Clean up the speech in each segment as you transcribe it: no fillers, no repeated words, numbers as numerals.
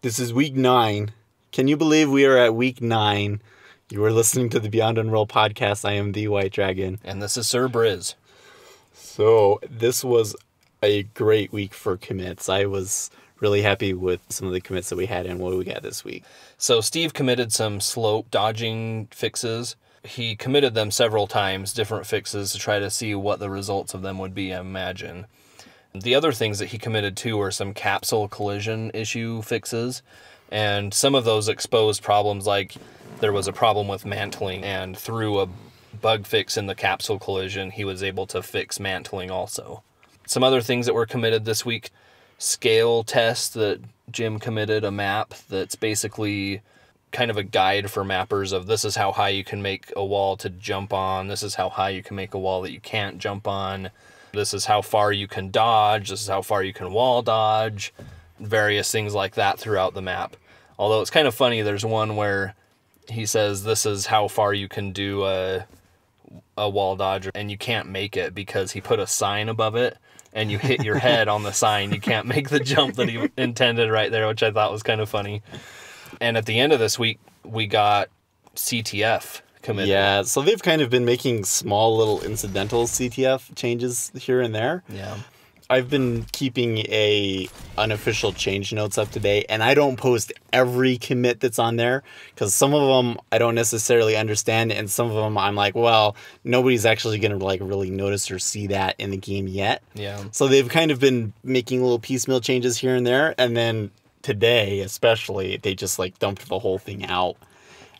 This is week 9. Can you believe we are at week 9? You are listening to the Beyond Unreal podcast. I am the White Dragon. And this is Sir Briz. So this was a great week for commits. I was really happy with some of the commits that we had and what we got this week. So Steve committed some slope dodging fixes. He committed them several times, different fixes, to try to see what the results of them would be, I imagine. The other things that he committed to were some capsule collision issue fixes. And some of those exposed problems, like there was a problem with mantling, and through a bug fix in the capsule collision, he was able to fix mantling also. Some other things that were committed this week: scale test that Jim committed, a map that's basically kind of a guide for mappers of this is how high you can make a wall to jump on, this is how high you can make a wall that you can't jump on, this is how far you can dodge, this is how far you can wall dodge, various things like that throughout the map. Although it's kind of funny, there's one where he says this is how far you can do a wall dodge, and you can't make it because he put a sign above it, and you hit your head on the sign. You can't make the jump that he intended right there, which I thought was kind of funny. And at the end of this week, we got CTF committed. Yeah, so they've kind of been making small little incidental CTF changes here and there. Yeah. I've been keeping a unofficial change notes up to date, and I don't post every commit that's on there because some of them I don't necessarily understand, and some of them I'm like, well, nobody's actually going to like really notice or see that in the game yet. Yeah. So they've kind of been making little piecemeal changes here and there, and then today especially they just like dumped the whole thing out.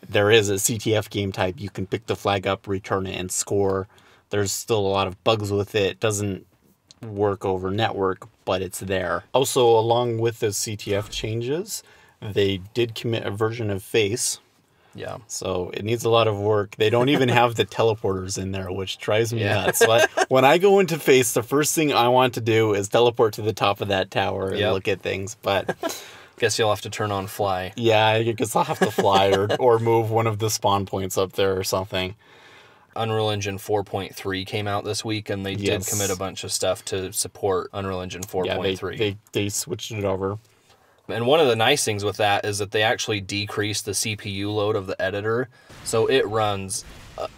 There is a CTF game type. You can pick the flag up, return it, and score. There's still a lot of bugs with it. It doesn't work over network, but it's there. Also, along with the CTF changes, they did commit a version of Face. Yeah. So it needs a lot of work. They don't even have the teleporters in there, which drives me nuts. But when I go into Face, the first thing I want to do is teleport to the top of that tower and look at things. But guess you'll have to turn on fly. yeah, I guess I'll have to fly or move one of the spawn points up there or something. Unreal Engine 4.3 came out this week, and they did commit a bunch of stuff to support Unreal Engine 4.3. Yeah, they switched it over. And one of the nice things with that is that they actually decreased the CPU load of the editor, so it runs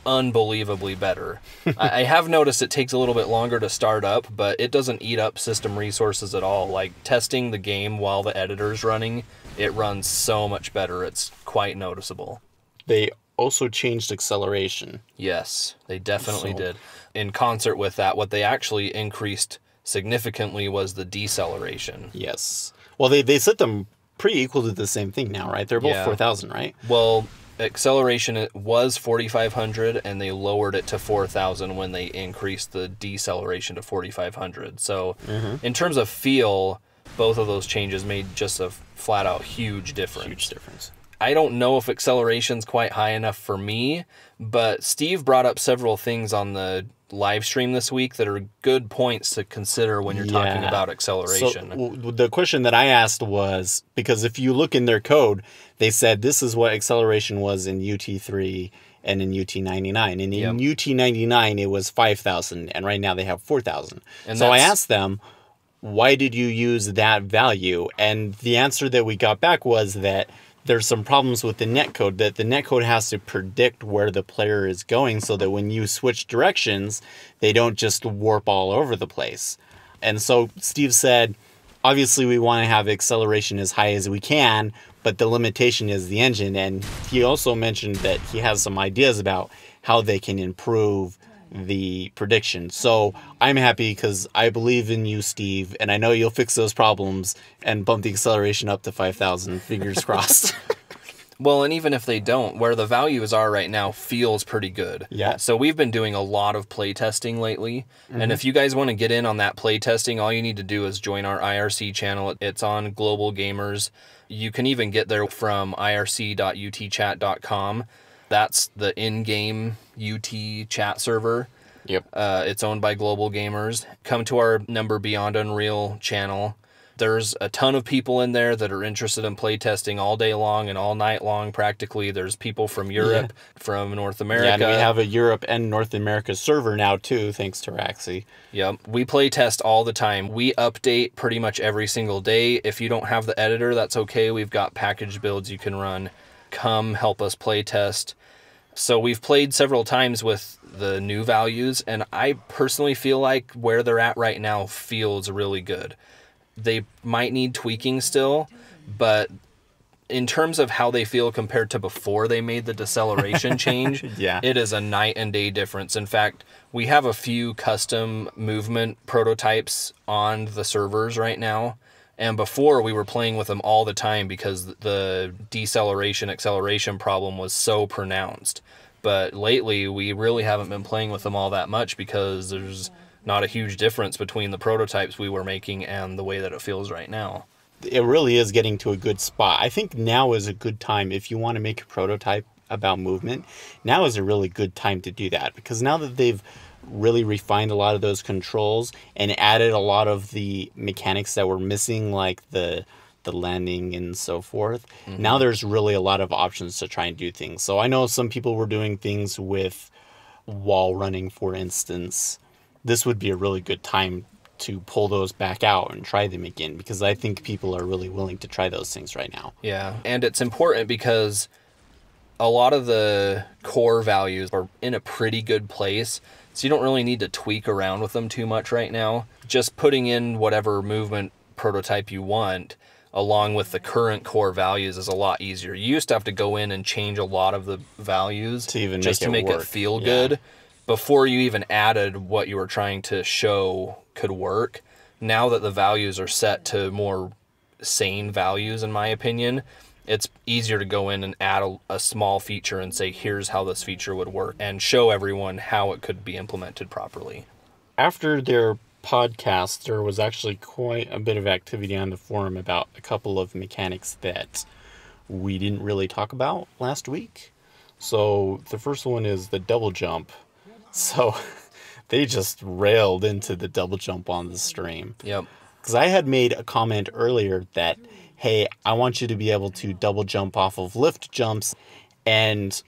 unbelievably better. I have noticed it takes a little bit longer to start up, but it doesn't eat up system resources at all. Like, testing the game while the editor's running, it runs so much better. It's quite noticeable. They also changed acceleration. Yes, they definitely did. In concert with that, what they actually increased significantly was the deceleration. Yes. Well, they set them pretty equal to the same thing now, right? They're both 4,000, right? Well, acceleration it was 4,500, and they lowered it to 4,000 when they increased the deceleration to 4,500. So in terms of feel, both of those changes made just a flat-out huge difference. Huge difference. I don't know if acceleration's quite high enough for me, but Steve brought up several things on the live stream this week that are good points to consider when you're talking about acceleration. So the question that I asked was, because if you look in their code, they said this is what acceleration was in UT3 and in UT99. And in UT99, it was 5,000, and right now they have 4,000. So I asked them, why did you use that value? And the answer that we got back was that there's some problems with the netcode, that the netcode has to predict where the player is going so that when you switch directions, they don't just warp all over the place. And so Steve said, obviously we want to have acceleration as high as we can, but the limitation is the engine. And he also mentioned that he has some ideas about how they can improve the prediction. So I'm happy because I believe in you, Steve, and I know you'll fix those problems and bump the acceleration up to 5,000. Fingers crossed. Well, and even if they don't, where the values are right now feels pretty good. Yeah. So we've been doing a lot of play testing lately. And if you guys want to get in on that play testing, all you need to do is join our IRC channel. It's on Global Gamers. You can even get there from irc.utchat.com. That's the in-game UT chat server. Yep. It's owned by Global Gamers. Come to our Beyond Unreal channel. There's a ton of people in there that are interested in playtesting all day long and all night long, practically. There's people from Europe, from North America. Yeah, and we have a Europe and North America server now, too, thanks to Raxi. Yep. We playtest all the time. We update pretty much every single day. If you don't have the editor, that's okay. We've got package builds you can run. Come help us playtest. So we've played several times with the new values, and I personally feel like where they're at right now feels really good. They might need tweaking still, but in terms of how they feel compared to before they made the deceleration change, it is a night and day difference. In fact, we have a few custom movement prototypes on the servers right now. And before, we were playing with them all the time because the deceleration acceleration problem was so pronounced. But lately, we really haven't been playing with them all that much because there's not a huge difference between the prototypes we were making and the way that it feels right now. It really is getting to a good spot. I think now is a good time if you want to make a prototype about movement. Now is a really good time to do that, because now that they've really refined a lot of those controls and added a lot of the mechanics that were missing, like the landing and so forth, now there's really a lot of options to try and do things. So I know some people were doing things with wall running, for instance. This would be a really good time to pull those back out and try them again, because I think people are really willing to try those things right now. Yeah, and it's important because a lot of the core values are in a pretty good place, so you don't really need to tweak around with them too much right now. Just putting in whatever movement prototype you want along with the current core values is a lot easier. You used to have to go in and change a lot of the values to make it feel good before you even added what you were trying to show could work. Now that the values are set to more sane values, in my opinion, it's easier to go in and add a small feature and say, here's how this feature would work, and show everyone how it could be implemented properly. After their podcast, there was actually quite a bit of activity on the forum about a couple of mechanics that we didn't really talk about last week. So the first one is the double jump. So they just railed into the double jump on the stream. Yep. Because I had made a comment earlier that, hey, I want you to be able to double jump off of lift jumps. And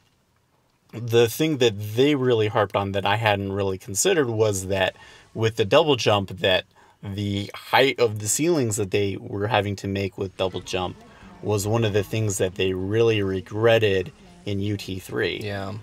the thing that they really harped on that I hadn't really considered was that with the double jump, that the height of the ceilings that they were having to make with double jump was one of the things that they really regretted in UT3. Yeah.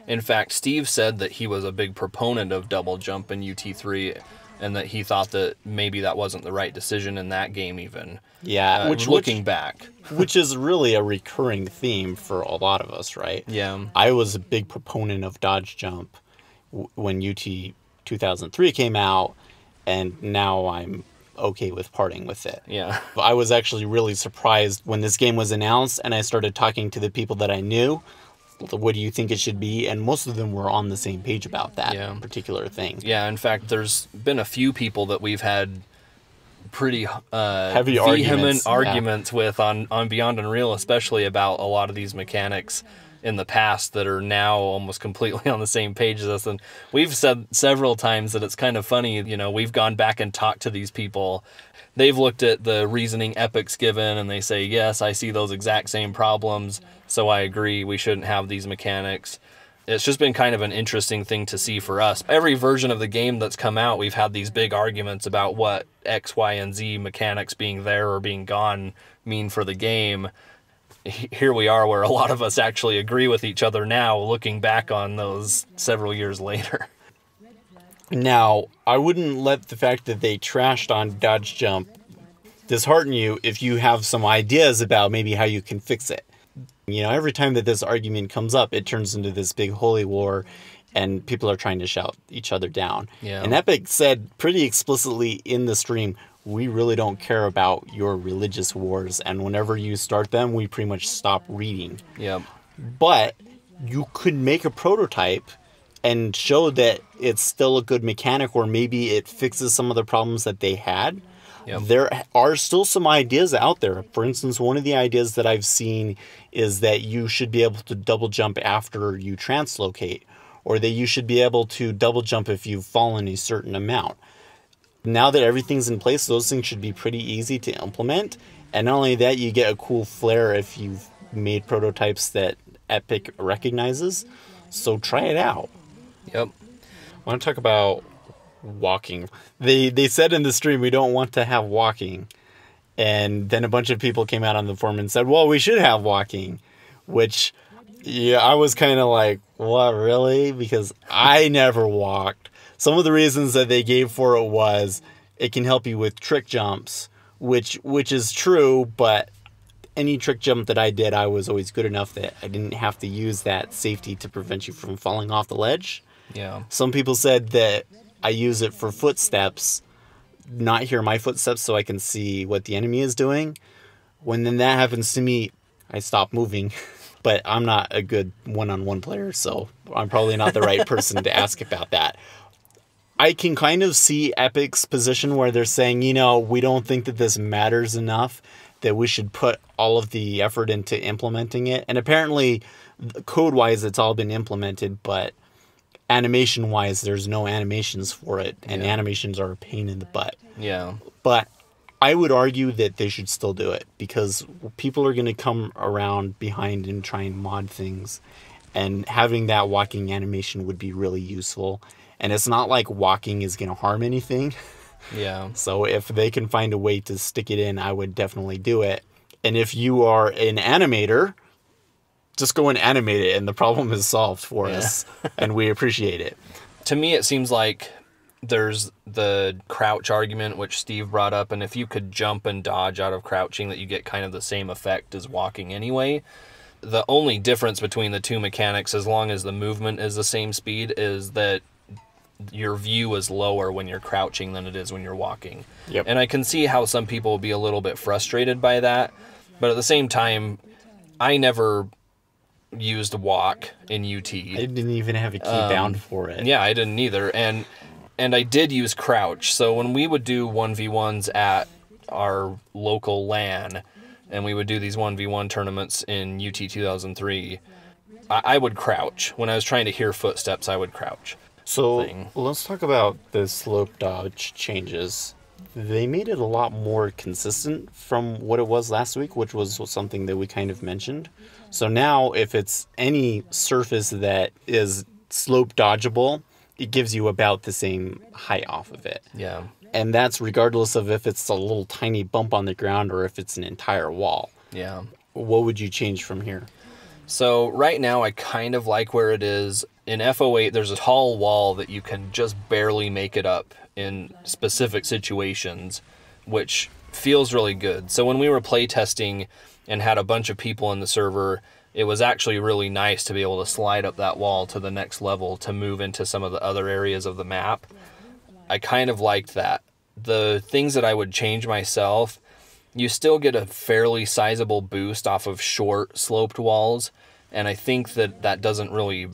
In fact, Steve said that he was a big proponent of double jump in UT3, and that he thought that maybe that wasn't the right decision in that game even. Yeah, looking back. Which is really a recurring theme for a lot of us, right? Yeah. I was a big proponent of dodge jump when UT 2003 came out, and now I'm okay with parting with it. Yeah. I was actually really surprised when this game was announced, and I started talking to the people that I knew. What do you think it should be? And most of them were on the same page about that particular thing. Yeah, in fact, there's been a few people that we've had pretty heavy vehement arguments with on Beyond Unreal, especially about a lot of these mechanics in the past that are now almost completely on the same page as us. And we've said several times that it's kind of funny, we've gone back and talked to these people. They've looked at the reasoning Epic's given, and they say, yes, I see those exact same problems, so I agree we shouldn't have these mechanics. It's just been kind of an interesting thing to see for us. Every version of the game that's come out, we've had these big arguments about what X, Y, and Z mechanics being there or being gone mean for the game. Here we are where a lot of us actually agree with each other now, looking back on those several years later. Now, I wouldn't let the fact that they trashed on dodge jump dishearten you if you have some ideas about maybe how you can fix it. Every time that this argument comes up, it turns into this big holy war, and people are trying to shout each other down. Yeah. And Epic said pretty explicitly in the stream, we really don't care about your religious wars, and whenever you start them, we pretty much stop reading. Yep. But you could make a prototype and show that it's still a good mechanic, or maybe it fixes some of the problems that they had. Yep. There are still some ideas out there. For instance, one of the ideas that I've seen is that you should be able to double jump after you translocate, or that you should be able to double jump if you've fallen a certain amount. Now that everything's in place, those things should be pretty easy to implement. And not only that, you get a cool flare if you've made prototypes that Epic recognizes. So try it out. Yep. I want to talk about walking. They said in the stream we don't want to have walking. And then a bunch of people came out on the forum and said, well, we should have walking. Which, yeah, I was kind of like, what, really? Because I never walked. Some of the reasons that they gave for it was it can help you with trick jumps, which is true, but any trick jump that I did, I was always good enough that I didn't have to use that safety to prevent you from falling off the ledge. Yeah. Some people said that I use it for footsteps, not hear my footsteps so I can see what the enemy is doing. When then that happens to me, I stop moving. But I'm not a good one-on-one player, so I'm probably not the right person to ask about that. I can kind of see Epic's position where they're saying, you know, we don't think that this matters enough, that we should put all of the effort into implementing it. And apparently, code-wise, it's all been implemented, but animation-wise, there's no animations for it, and animations are a pain in the butt. Yeah. But I would argue that they should still do it, because people are going to come around behind and try and mod things, and having that walking animation would be really useful. And it's not like walking is going to harm anything. Yeah. So if they can find a way to stick it in, I would definitely do it. And if you are an animator, just go and animate it, and the problem is solved for us, and we appreciate it. To me, it seems like there's the crouch argument, which Steve brought up, and if you could jump and dodge out of crouching, that you get kind of the same effect as walking anyway. The only difference between the two mechanics, as long as the movement is the same speed, is that your view is lower when you're crouching than it is when you're walking. Yep. And I can see how some people will be a little bit frustrated by that, but at the same time, I never used walk in UT. I didn't even have a key bound for it. Yeah, I didn't either. And I did use crouch. So when we would do 1v1s at our local LAN, and we would do these 1v1 tournaments in UT 2003, I would crouch. When I was trying to hear footsteps, I would crouch. So let's talk about the slope dodge changes. They made it a lot more consistent from what it was last week, which was something that we kind of mentioned. So now if it's any surface that is slope dodgeable, it gives you about the same height off of it. Yeah. And that's regardless of if it's a little tiny bump on the ground or if it's an entire wall. Yeah. What would you change from here? So right now I kind of like where it is. In FO8, there's a tall wall that you can just barely make it up in specific situations, which feels really good. So when we were playtesting and had a bunch of people in the server, it was actually really nice to be able to slide up that wall to the next level to move into some of the other areas of the map. I kind of liked that. The things that I would change myself, you still get a fairly sizable boost off of short sloped walls, and I think that that doesn't really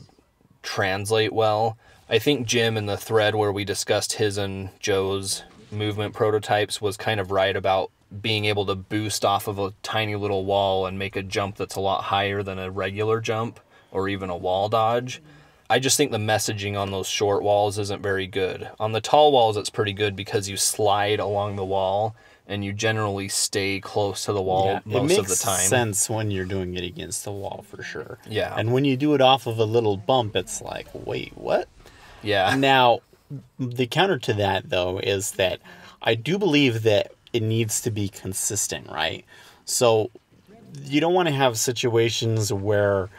translate well. I think Jim in the thread where we discussed his and Joe's movement prototypes was kind of right about being able to boost off of a tiny little wall and make a jump that's a lot higher than a regular jump or even a wall dodge. I just think the messaging on those short walls isn't very good. On the tall walls, it's pretty good because you slide along the wall and you generally stay close to the wall most of the time. It makes sense when you're doing it against the wall for sure. Yeah. And when you do it off of a little bump, it's like, wait, what? Yeah. Now, the counter to that, though, is that I do believe that it needs to be consistent, right? So you don't want to have situations where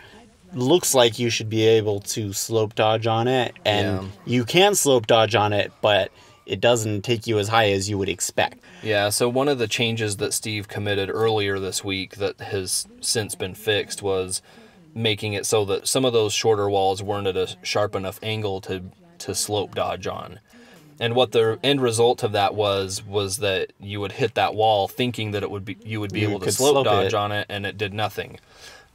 it looks like you should be able to slope dodge on it, and you can slope dodge on it, but it doesn't take you as high as you would expect. Yeah, so one of the changes that Steve committed earlier this week that has since been fixed was making it so that some of those shorter walls weren't at a sharp enough angle to slope dodge on. And what the end result of that was that you would hit that wall thinking that you would be able to slope dodge on it, and it did nothing.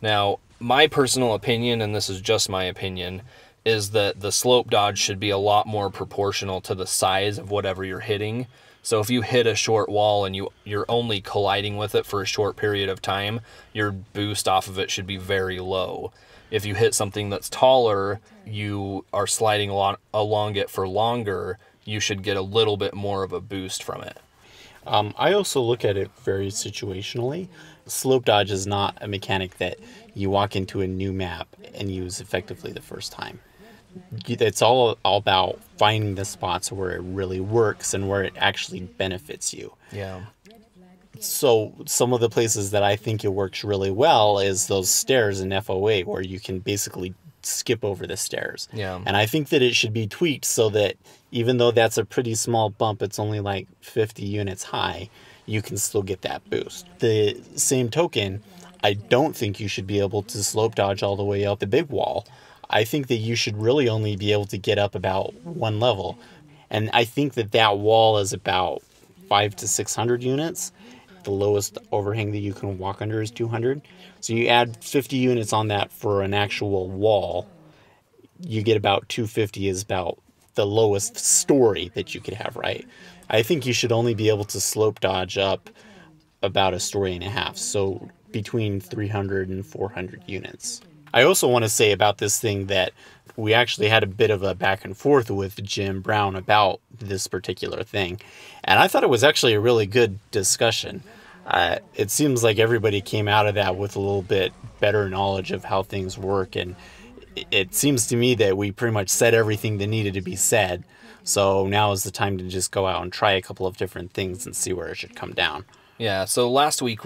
Now, my personal opinion, and this is just my opinion, is that the slope dodge should be a lot more proportional to the size of whatever you're hitting. So if you hit a short wall and you're only colliding with it for a short period of time, your boost off of it should be very low. If you hit something that's taller, you are sliding along it for longer, you should get a little bit more of a boost from it. I also look at it very situationally. Slope dodge is not a mechanic that you walk into a new map and use effectively the first time. It's all about finding the spots where it really works and where it actually benefits you. Yeah. So some of the places that I think it works really well is those stairs in FOA where you can basically skip over the stairs. Yeah. And I think that it should be tweaked so that even though that's a pretty small bump, it's only like 50 units high, you can still get that boost. The same token, I don't think you should be able to slope dodge all the way up the big wall. I think that you should really only be able to get up about one level. And I think that that wall is about 500 to 600 units. The lowest overhang that you can walk under is 200. So you add 50 units on that for an actual wall, you get about 250 is about the lowest story that you could have, right? I think you should only be able to slope dodge up about a story and a half. So between 300 and 400 units. I also want to say about this thing that we actually had a bit of a back and forth with Jim Brown about this particular thing. And I thought it was actually a really good discussion. It seems like everybody came out of that with a little bit better knowledge of how things work. And it seems to me that we pretty much said everything that needed to be said. So now is the time to just go out and try a couple of different things and see where it should come down. Yeah, so last week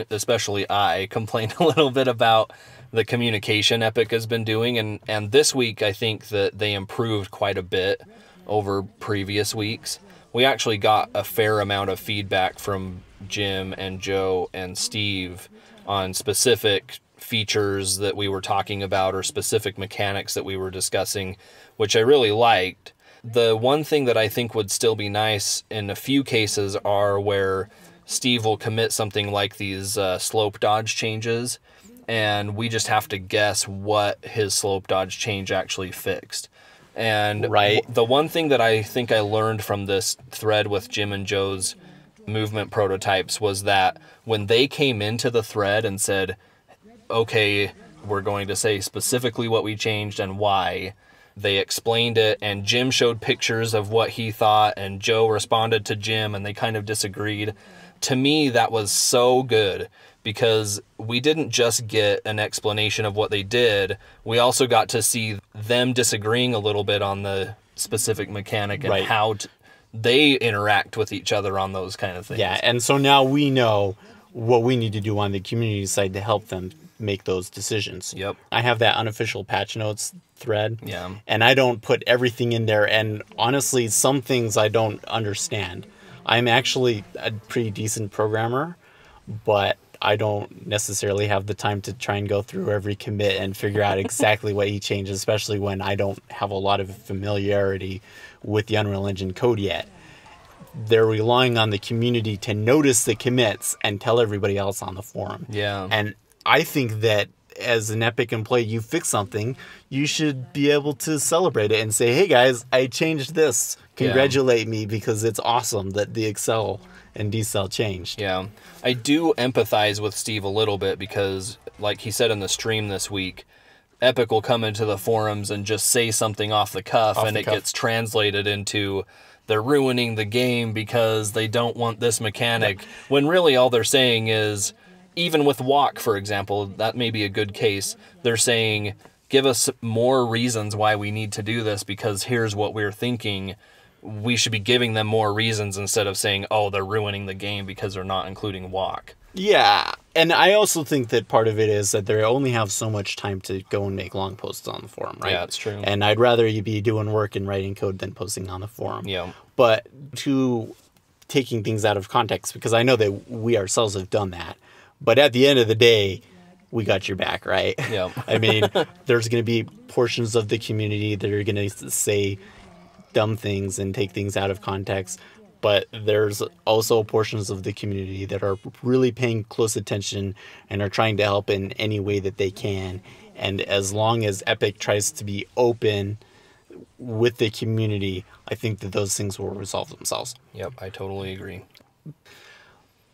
especially I, complained a little bit about the communication Epic has been doing, and this week I think that they improved quite a bit over previous weeks. We actually got a fair amount of feedback from Jim and Joe and Steve on specific features that we were talking about or specific mechanics that we were discussing, which I really liked. The one thing that I think would still be nice in a few cases are where Steve will commit something like these slope dodge changes, and we just have to guess what his slope dodge change actually fixed. And right. The one thing that I think I learned from this thread with Jim and Joe's movement prototypes was that when they came into the thread and said, okay, we're going to say specifically what we changed and why, they explained it, and Jim showed pictures of what he thought, and Joe responded to Jim, and they kind of disagreed. To me, that was so good, because we didn't just get an explanation of what they did, we also got to see them disagreeing a little bit on the specific mechanic and how they interact with each other on those kind of things. Yeah, and so now we know what we need to do on the community side to help them make those decisions. Yep. I have that unofficial patch notes thread. Yeah. And I don't put everything in there, and honestly, some things I don't understand. I'm actually a pretty decent programmer, but I don't necessarily have the time to try and go through every commit and figure out exactly what he changed, especially when I don't have a lot of familiarity with the Unreal Engine code yet. They're relying on the community to notice the commits and tell everybody else on the forum. Yeah. And I think that as an Epic employee, you fix something, you should be able to celebrate it and say, hey guys, I changed this. Congratulate me, because it's awesome that the Excel and decel changed. Yeah. I do empathize with Steve a little bit because, like he said in the stream this week, Epic will come into the forums and just say something off the cuff, and it gets translated into they're ruining the game because they don't want this mechanic, when really all they're saying is, even with walk, for example, that may be a good case, they're saying, give us more reasons why we need to do this, because here's what we're thinking. We should be giving them more reasons instead of saying, oh, they're ruining the game because they're not including walk. Yeah, and I also think that part of it is that they only have so much time to go and make long posts on the forum, right? Yeah, it's true. And I'd rather you be doing work and writing code than posting on the forum. Yeah. But to taking things out of context, because I know that we ourselves have done that, but at the end of the day, we got your back, right? Yeah. I mean, there's going to be portions of the community that are going to say dumb things and take things out of context, but there's also portions of the community that are really paying close attention and are trying to help in any way that they can. And as long as Epic tries to be open with the community, I think that those things will resolve themselves. Yep, I totally agree.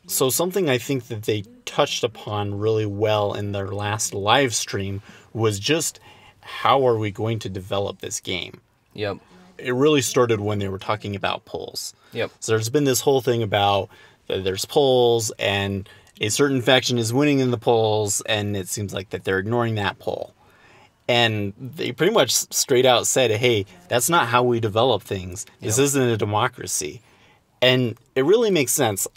So something I think that they touched upon really well in their last live stream was just how are we going to develop this game? Yep. it really started when they were talking about polls. Yep. So there's been this whole thing about there's polls and a certain faction is winning in the polls, and it seems like that they're ignoring that poll. And they pretty much straight out said, hey, that's not how we develop things. This isn't a democracy. And it really makes sense.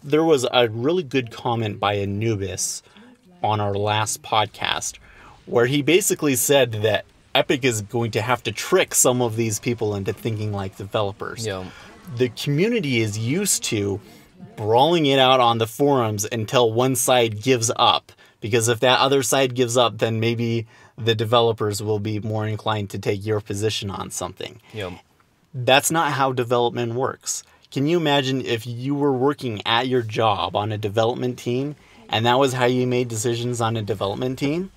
There was a really good comment by Anubis on our last podcast where he basically said that Epic is going to have to trick some of these people into thinking like developers. Yeah. The community is used to brawling it out on the forums until one side gives up. Because if that other side gives up, then maybe the developers will be more inclined to take your position on something. Yep. That's not how development works. Can you imagine if you were working at your job on a development team and that was how you made decisions on a development team?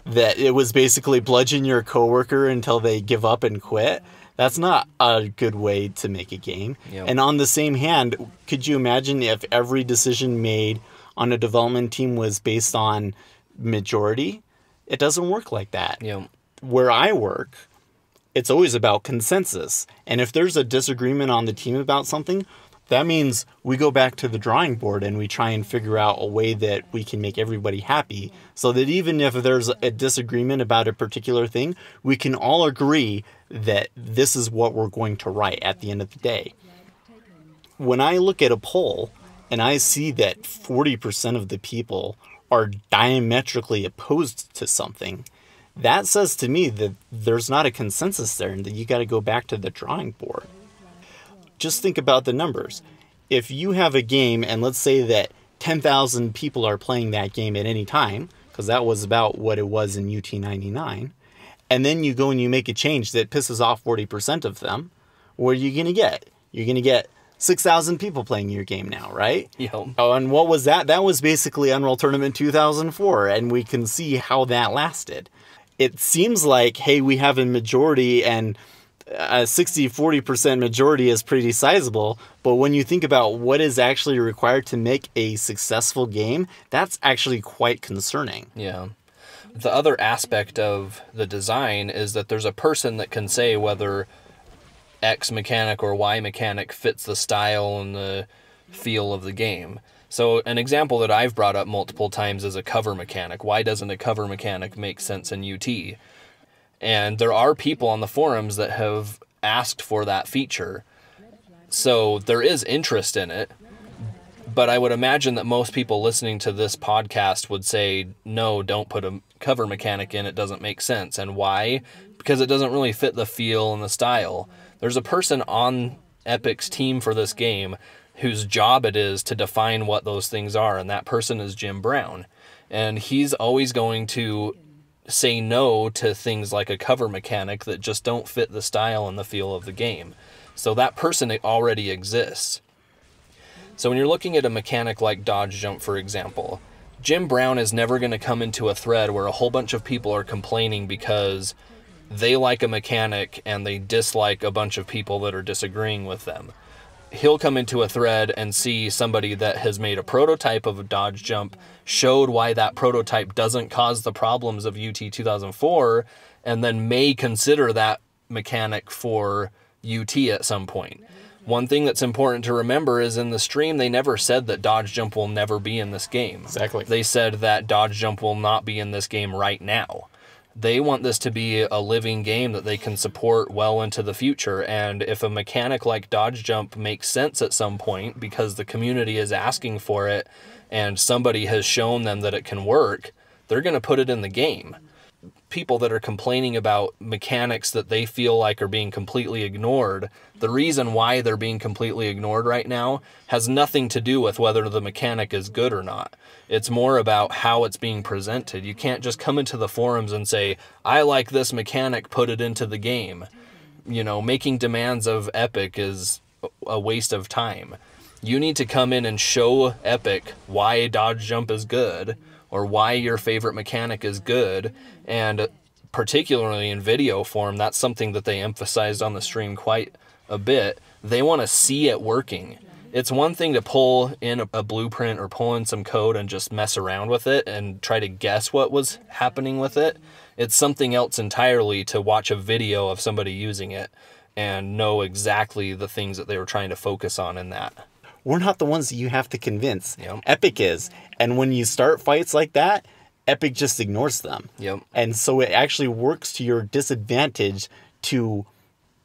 That it was basically bludgeon your coworker until they give up and quit? That's not a good way to make a game. Yep. And on the same hand, could you imagine if every decision made on a development team was based on majority? It doesn't work like that. Yep. Where I work, it's always about consensus. And if there's a disagreement on the team about something, that means we go back to the drawing board and we try and figure out a way that we can make everybody happy so that even if there's a disagreement about a particular thing, we can all agree that this is what we're going to write at the end of the day. When I look at a poll and I see that 40% of the people are diametrically opposed to something, that says to me that there's not a consensus there and that you got to go back to the drawing board. Just think about the numbers. If you have a game and let's say that 10,000 people are playing that game at any time, because that was about what it was in UT99, and then you go and you make a change that pisses off 40% of them, what are you going to get? You're going to get 6,000 people playing your game now, right? Yep. Oh, and what was that? That was basically Unreal Tournament 2004, and we can see how that lasted. It seems like, hey, we have a majority and a 60-40% majority is pretty sizable, but when you think about what is actually required to make a successful game, that's actually quite concerning. Yeah. The other aspect of the design is that there's a person that can say whether X mechanic or Y mechanic fits the style and the feel of the game. So an example that I've brought up multiple times is a cover mechanic. Why doesn't a cover mechanic make sense in UT? And there are people on the forums that have asked for that feature. So there is interest in it. But I would imagine that most people listening to this podcast would say, no, don't put a cover mechanic in. It doesn't make sense. And why? Because it doesn't really fit the feel and the style. There's a person on Epic's team for this game whose job it is to define what those things are. And that person is Jim Brown. And he's always going to say no to things like a cover mechanic that just don't fit the style and the feel of the game. So that person already exists. So when you're looking at a mechanic like dodge jump, for example, Jim Brown is never going to come into a thread where a whole bunch of people are complaining because they like a mechanic and they dislike a bunch of people that are disagreeing with them. He'll come into a thread and see somebody that has made a prototype of a dodge jump, showed why that prototype doesn't cause the problems of UT 2004, and then may consider that mechanic for UT at some point. One thing that's important to remember is in the stream, they never said that dodge jump will never be in this game. Exactly. They said that dodge jump will not be in this game right now. They want this to be a living game that they can support well into the future. And if a mechanic like dodge jump makes sense at some point because the community is asking for it and somebody has shown them that it can work, they're going to put it in the game. People that are complaining about mechanics that they feel like are being completely ignored, the reason why they're being completely ignored right now has nothing to do with whether the mechanic is good or not. It's more about how it's being presented. You can't just come into the forums and say, I like this mechanic, put it into the game. You know, making demands of Epic is a waste of time. You need to come in and show Epic why dodge jump is good, or why your favorite mechanic is good, and particularly in video form, that's something that they emphasized on the stream quite a bit. They want to see it working. It's one thing to pull in a blueprint or pull in some code and just mess around with it and try to guess what was happening with it. It's something else entirely to watch a video of somebody using it and know exactly the things that they were trying to focus on in that. We're not the ones that you have to convince. Yep. Epic is. And when you start fights like that, Epic just ignores them. Yep. And so it actually works to your disadvantage to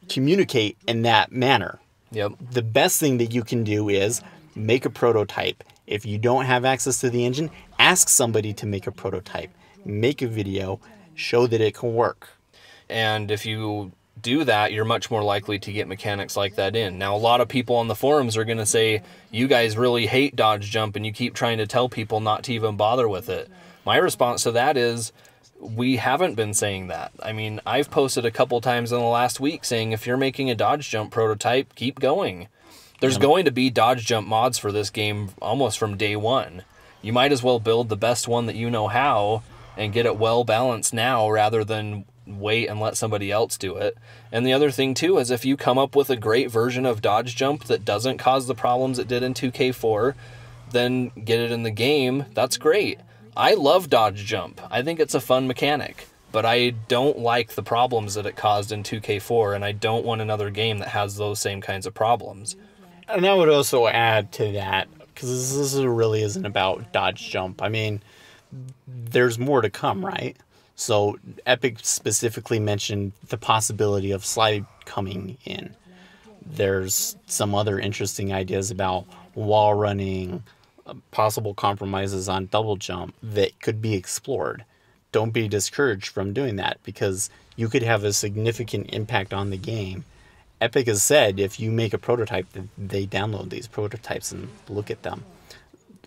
communicate in that manner. Yep. The best thing that you can do is make a prototype. If you don't have access to the engine, ask somebody to make a prototype. Make a video, show that it can work. And if you do that, you're much more likely to get mechanics like that in. Now, a lot of people on the forums are going to say, you guys really hate dodge jump and you keep trying to tell people not to even bother with it. My response to that is, we haven't been saying that. I mean, I've posted a couple times in the last week saying, if you're making a dodge jump prototype, keep going. There's going to be dodge jump mods for this game almost from day one. You might as well build the best one that you know how and get it well balanced now rather than wait and let somebody else do it. And the other thing too is if you come up with a great version of dodge jump that doesn't cause the problems it did in 2K4, then get it in the game. That's great. I love dodge jump. I think it's a fun mechanic, but I don't like the problems that it caused in 2K4, and I don't want another game that has those same kinds of problems. And I would also add to that, because this really isn't about dodge jump. I mean, there's more to come, right? So Epic specifically mentioned the possibility of slide coming in. There's some other interesting ideas about wall running, possible compromises on double jump that could be explored. Don't be discouraged from doing that, because you could have a significant impact on the game. Epic has said if you make a prototype, they download these prototypes and look at them.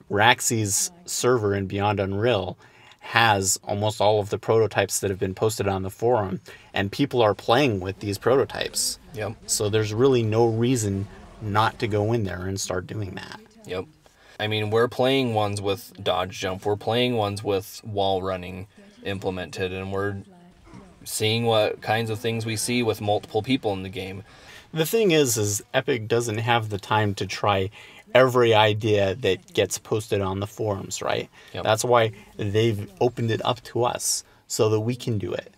Raxi's server in BeyondUnreal has almost all of the prototypes that have been posted on the forum, and people are playing with these prototypes. Yep. So there's really no reason not to go in there and start doing that. Yep. I mean, we're playing ones with dodge jump, we're playing ones with wall running implemented, and we're seeing what kinds of things we see with multiple people in the game. The thing is Epic doesn't have the time to try every idea that gets posted on the forums, right? Yep. That's why they've opened it up to us so that we can do it.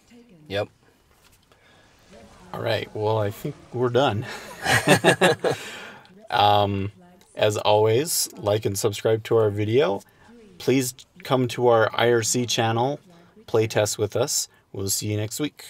Yep. All right. Well, I think we're done. As always, like and subscribe to our video. Please come to our IRC channel, play test with us. We'll see you next week.